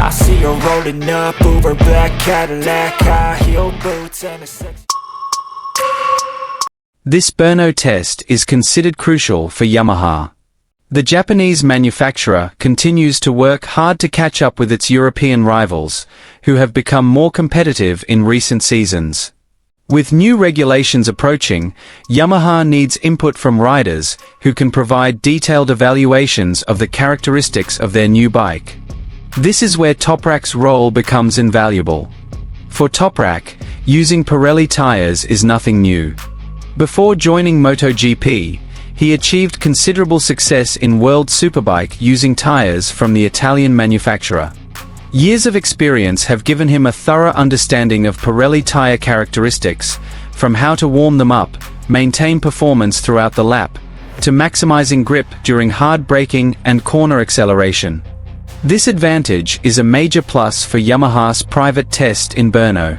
I see her rolling up, Uber black Cadillac, high heel boots and a sex. This Brno test is considered crucial for Yamaha. The Japanese manufacturer continues to work hard to catch up with its European rivals, who have become more competitive in recent seasons. With new regulations approaching, Yamaha needs input from riders who can provide detailed evaluations of the characteristics of their new bike. This is where TOPRAK's role becomes invaluable. For TOPRAK, using Pirelli tires is nothing new. Before joining MotoGP, he achieved considerable success in World Superbike using tires from the Italian manufacturer. Years of experience have given him a thorough understanding of Pirelli tire characteristics, from how to warm them up, maintain performance throughout the lap, to maximizing grip during hard braking and corner acceleration. This advantage is a major plus for Yamaha's private test in Brno.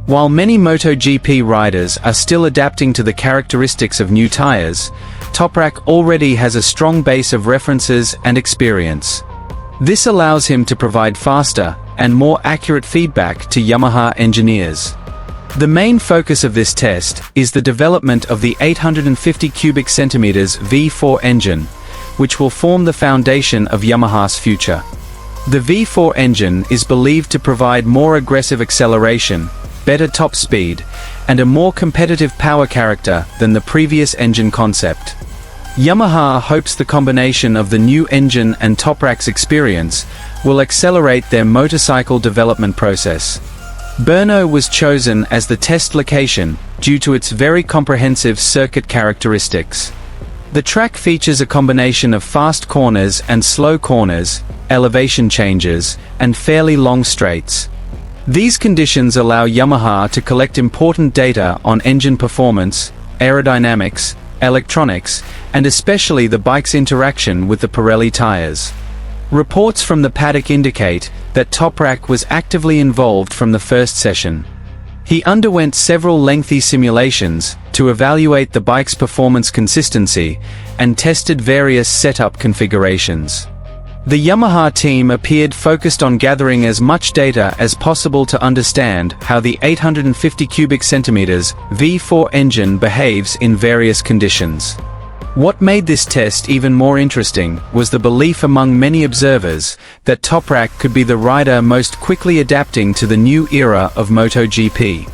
While many MotoGP riders are still adapting to the characteristics of new tires, TOPRAK already has a strong base of references and experience. This allows him to provide faster and more accurate feedback to Yamaha engineers. The main focus of this test is the development of the 850 cubic centimeters V4 engine, which will form the foundation of Yamaha's future. The V4 engine is believed to provide more aggressive acceleration, better top speed, and a more competitive power character than the previous engine concept. Yamaha hopes the combination of the new engine and TOPRAK's experience will accelerate their motorcycle development process. Brno was chosen as the test location due to its very comprehensive circuit characteristics. The track features a combination of fast corners and slow corners, elevation changes, and fairly long straights. These conditions allow Yamaha to collect important data on engine performance, aerodynamics, electronics, and especially the bike's interaction with the Pirelli tires. Reports from the paddock indicate that TOPRAK was actively involved from the first session. He underwent several lengthy simulations to evaluate the bike's performance consistency and tested various setup configurations. The Yamaha team appeared focused on gathering as much data as possible to understand how the 850 cubic centimeters V4 engine behaves in various conditions. What made this test even more interesting was the belief among many observers that TOPRAK could be the rider most quickly adapting to the new era of MotoGP.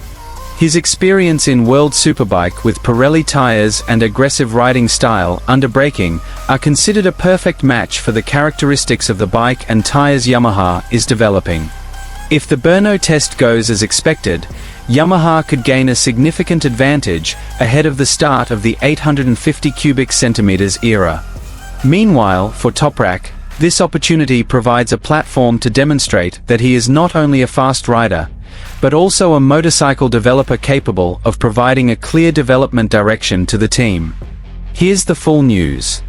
His experience in World Superbike with Pirelli tires and aggressive riding style under braking are considered a perfect match for the characteristics of the bike and tires Yamaha is developing. If the Brno test goes as expected, Yamaha could gain a significant advantage ahead of the start of the 850 cubic centimeters era. Meanwhile, for TOPRAK, this opportunity provides a platform to demonstrate that he is not only a fast rider, but also a motorcycle developer capable of providing a clear development direction to the team. Here's the full news.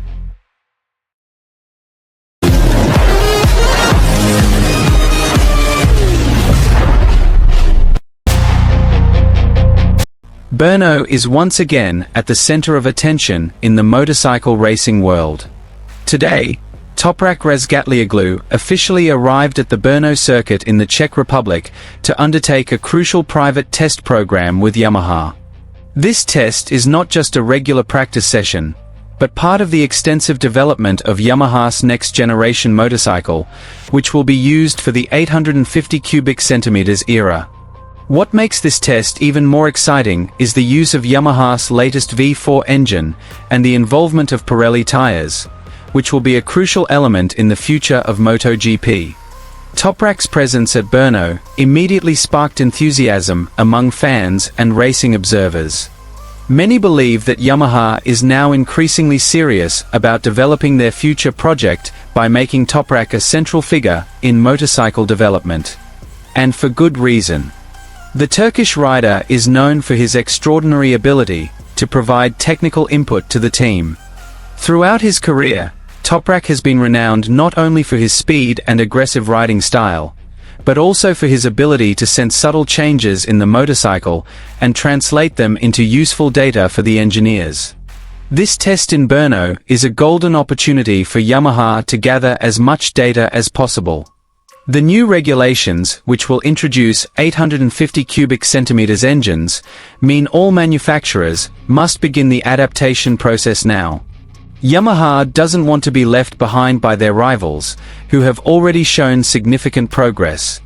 Brno is once again at the center of attention in the motorcycle racing world. Today, TOPRAK Razgatlioglu officially arrived at the Brno circuit in the Czech Republic to undertake a crucial private test program with Yamaha. This test is not just a regular practice session, but part of the extensive development of Yamaha's next-generation motorcycle, which will be used for the 850 cubic centimeters era. What makes this test even more exciting is the use of Yamaha's latest V4 engine and the involvement of Pirelli tires, which will be a crucial element in the future of MotoGP. TOPRAK's presence at Brno immediately sparked enthusiasm among fans and racing observers. Many believe that Yamaha is now increasingly serious about developing their future project by making TOPRAK a central figure in motorcycle development. And for good reason. The Turkish rider is known for his extraordinary ability to provide technical input to the team. Throughout his career, TOPRAK has been renowned not only for his speed and aggressive riding style, but also for his ability to sense subtle changes in the motorcycle and translate them into useful data for the engineers. This test in Brno is a golden opportunity for Yamaha to gather as much data as possible. The new regulations, which will introduce 850 cubic centimeters engines, mean all manufacturers must begin the adaptation process now. Yamaha doesn't want to be left behind by their rivals, who have already shown significant progress.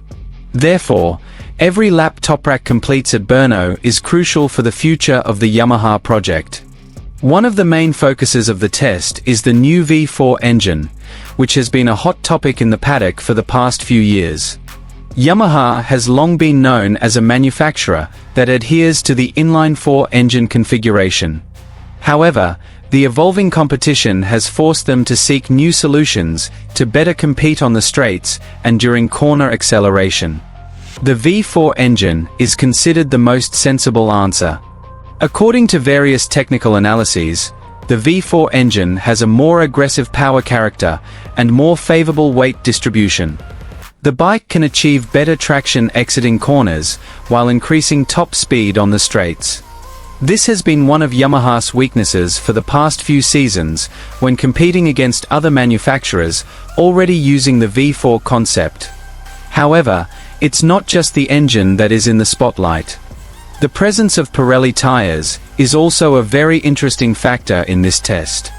Therefore, every lap Toprak completes at Brno is crucial for the future of the Yamaha project. One of the main focuses of the test is the new V4 engine, which has been a hot topic in the paddock for the past few years. Yamaha has long been known as a manufacturer that adheres to the inline-4 engine configuration. However, the evolving competition has forced them to seek new solutions to better compete on the straights and during corner acceleration. The V4 engine is considered the most sensible answer. According to various technical analyses, the V4 engine has a more aggressive power character and more favorable weight distribution. The bike can achieve better traction exiting corners while increasing top speed on the straights. This has been one of Yamaha's weaknesses for the past few seasons when competing against other manufacturers already using the V4 concept. However, it's not just the engine that is in the spotlight. The presence of Pirelli tires is also a very interesting factor in this test.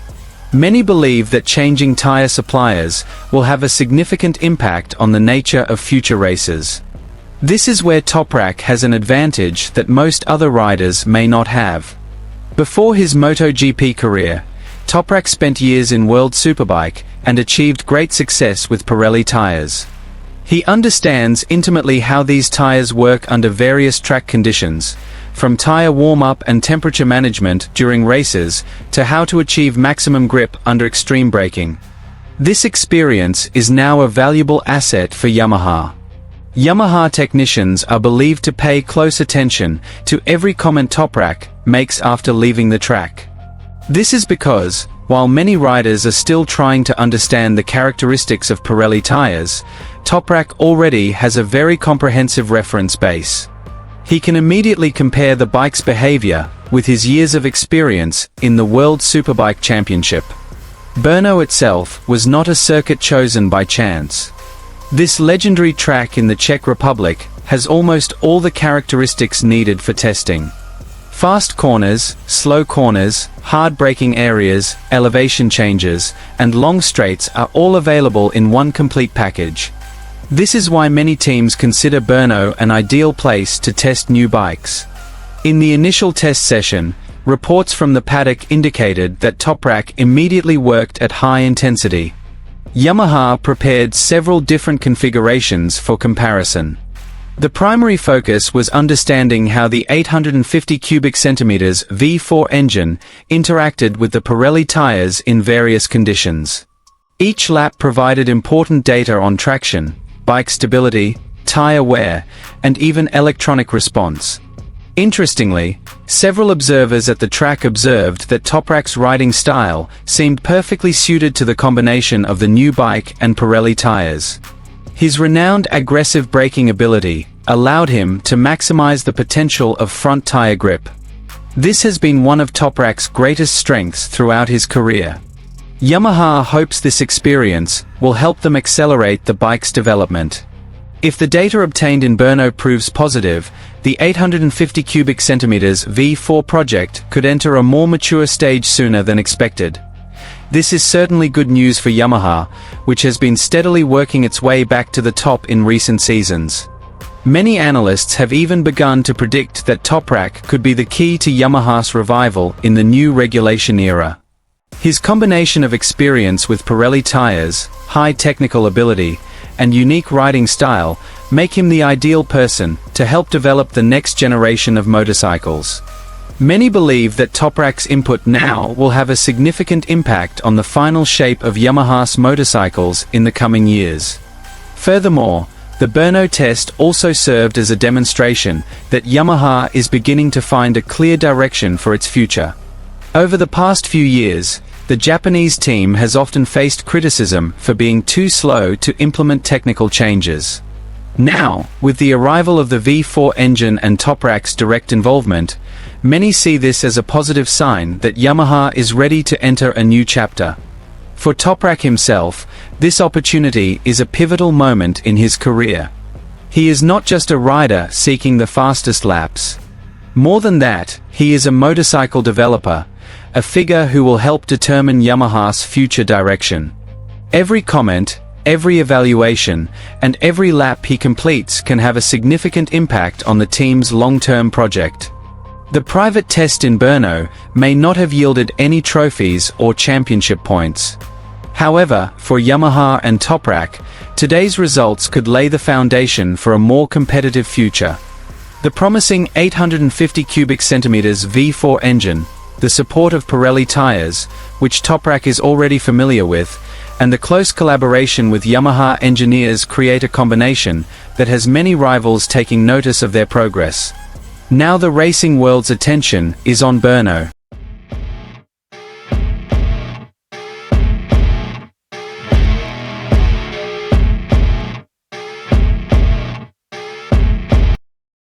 Many believe that changing tire suppliers will have a significant impact on the nature of future races. This is where Toprak has an advantage that most other riders may not have. Before his MotoGP career, Toprak spent years in World Superbike and achieved great success with Pirelli tires. He understands intimately how these tires work under various track conditions, from tire warm-up and temperature management during races to how to achieve maximum grip under extreme braking. This experience is now a valuable asset for Yamaha. Yamaha technicians are believed to pay close attention to every comment Toprak makes after leaving the track. This is because, while many riders are still trying to understand the characteristics of Pirelli tires, Toprak already has a very comprehensive reference base. He can immediately compare the bike's behavior with his years of experience in the World Superbike Championship. Brno itself was not a circuit chosen by chance. This legendary track in the Czech Republic has almost all the characteristics needed for testing. Fast corners, slow corners, hard braking areas, elevation changes, and long straights are all available in one complete package. This is why many teams consider Brno an ideal place to test new bikes. In the initial test session, reports from the paddock indicated that Toprak immediately worked at high intensity. Yamaha prepared several different configurations for comparison. The primary focus was understanding how the 850 cubic centimeters V4 engine interacted with the Pirelli tires in various conditions. Each lap provided important data on traction, bike stability, tire wear, and even electronic response. Interestingly, several observers at the track observed that Toprak's riding style seemed perfectly suited to the combination of the new bike and Pirelli tires. His renowned aggressive braking ability allowed him to maximize the potential of front tire grip. This has been one of Toprak's greatest strengths throughout his career. Yamaha hopes this experience will help them accelerate the bike's development. If the data obtained in Brno proves positive, the 850 cubic centimeters V4 project could enter a more mature stage sooner than expected. This is certainly good news for Yamaha, which has been steadily working its way back to the top in recent seasons. Many analysts have even begun to predict that Toprak could be the key to Yamaha's revival in the new regulation era. His combination of experience with Pirelli tires, high technical ability, and unique riding style make him the ideal person to help develop the next generation of motorcycles. Many believe that Toprak's input now will have a significant impact on the final shape of Yamaha's motorcycles in the coming years. Furthermore, the Brno test also served as a demonstration that Yamaha is beginning to find a clear direction for its future. Over the past few years, the Japanese team has often faced criticism for being too slow to implement technical changes. Now, with the arrival of the V4 engine and Toprak's direct involvement, many see this as a positive sign that Yamaha is ready to enter a new chapter. For Toprak himself, this opportunity is a pivotal moment in his career. He is not just a rider seeking the fastest laps. More than that, he is a motorcycle developer, a figure who will help determine Yamaha's future direction. Every comment, every evaluation, and every lap he completes can have a significant impact on the team's long-term project. The private test in Brno may not have yielded any trophies or championship points. However, for Yamaha and Toprak, today's results could lay the foundation for a more competitive future. The promising 850 cubic centimeters V4 engine, the support of Pirelli tires, which Toprak is already familiar with, and the close collaboration with Yamaha engineers create a combination that has many rivals taking notice of their progress. Now the racing world's attention is on Brno.